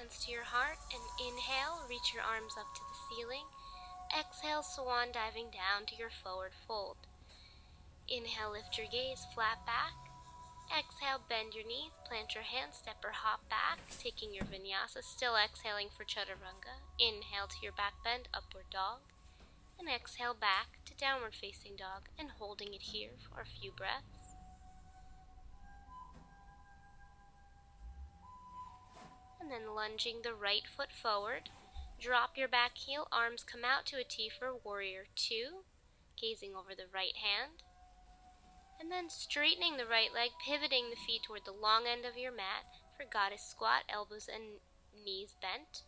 hands to your heart, and inhale, reach your arms up to the ceiling. Exhale, swan diving down to your forward fold. Inhale, lift your gaze, flat back. Exhale, bend your knees, plant your hands, step or hop back, taking your vinyasa, still exhaling for chaturanga. Inhale to your back bend, upward dog. And exhale back to downward facing dog, and holding it here for a few breaths. And then lunging the right foot forward. Drop your back heel, arms come out to a T for warrior two, gazing over the right hand. And then straightening the right leg, pivoting the feet toward the long end of your mat for goddess squat, elbows and knees bent.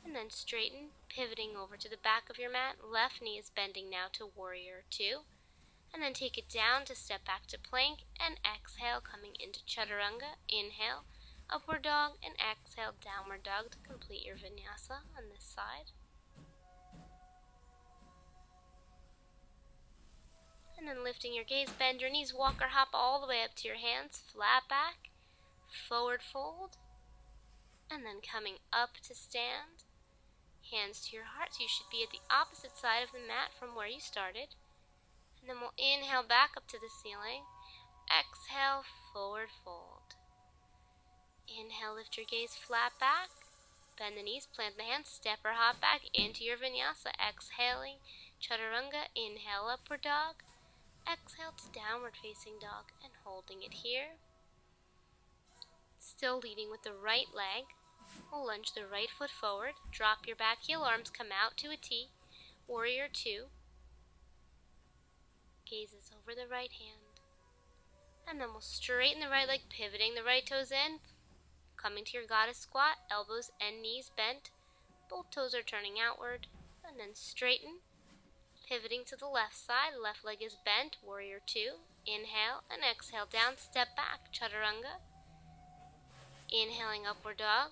And then straighten, pivoting over to the back of your mat, left knee is bending now to warrior two. And then take it down to step back to plank, and exhale, coming into chaturanga. Inhale, upward dog, and exhale, downward dog to complete your vinyasa on this side. And then lifting your gaze, bend your knees, walk or hop all the way up to your hands, flat back, forward fold, and then coming up to stand, hands to your heart. So you should be at the opposite side of the mat from where you started. And then we'll inhale back up to the ceiling, exhale, forward fold. Inhale, lift your gaze, flat back, bend the knees, plant the hands, step or hop back into your vinyasa. Exhaling, chaturanga, inhale, upward dog. Exhale to downward facing dog, and holding it here. Still leading with the right leg. We'll lunge the right foot forward, drop your back heel, arms come out to a T, warrior two. Gazes over the right hand. And then we'll straighten the right leg, pivoting the right toes in, coming to your goddess squat, elbows and knees bent, both toes are turning outward, and then straighten. Pivoting to the left side, left leg is bent, warrior two. Inhale and exhale down, step back, chaturanga. Inhaling, upward dog,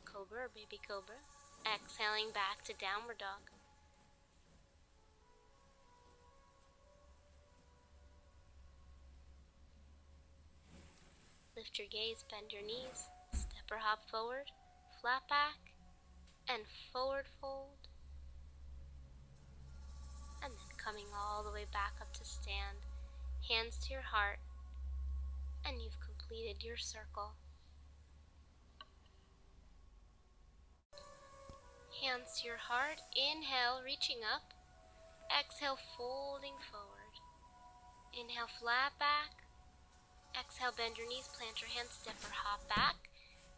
cobra or baby cobra. Exhaling back to downward dog. Lift your gaze, bend your knees, step or hop forward, flat back, and forward fold. And then coming all the way back up to stand, hands to your heart, and you've completed your circle. Hands to your heart, inhale, reaching up, exhale, folding forward. Inhale, flat back, exhale, bend your knees, plant your hands, step or hop back,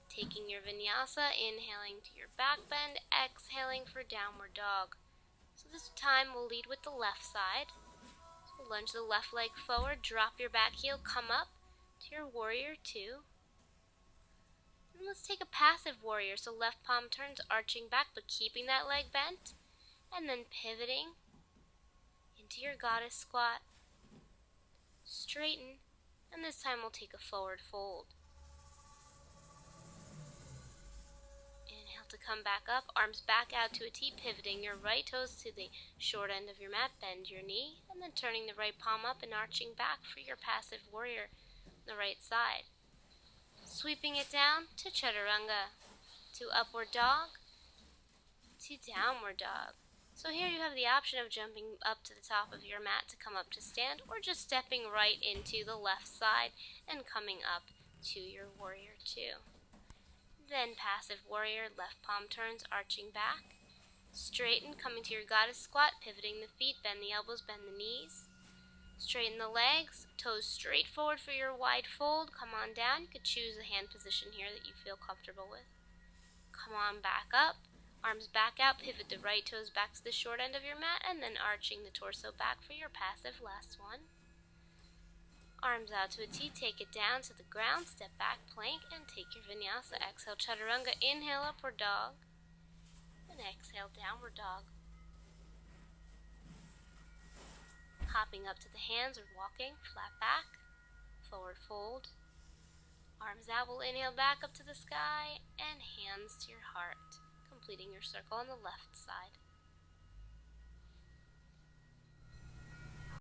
taking your vinyasa, inhaling to your back bend, exhaling for downward dog. So this time we'll lead with the left side. So lunge the left leg forward, drop your back heel, come up to your warrior two. And let's take a passive warrior. So left palm turns, arching back, but keeping that leg bent. And then pivoting into your goddess squat. Straighten, and this time we'll take a forward fold. To come back up, arms back out to a T, pivoting your right toes to the short end of your mat, bend your knee, and then turning the right palm up and arching back for your passive warrior on the right side. Sweeping it down to chaturanga, to upward dog, to downward dog. So here you have the option of jumping up to the top of your mat to come up to stand, or just stepping right into the left side and coming up to your warrior two. Then passive warrior, left palm turns, arching back. Straighten, coming to your goddess squat, pivoting the feet, bend the elbows, bend the knees. Straighten the legs, toes straight forward for your wide fold. Come on down. You could choose a hand position here that you feel comfortable with. Come on back up, arms back out, pivot the right toes back to the short end of your mat, and then arching the torso back for your passive last one. Arms out to a T, take it down to the ground, step back, plank, and take your vinyasa. Exhale, chaturanga, inhale, upward dog, and exhale, downward dog. Hopping up to the hands or walking, flat back, forward fold. Arms out, we'll inhale back up to the sky, and hands to your heart, completing your circle on the left side.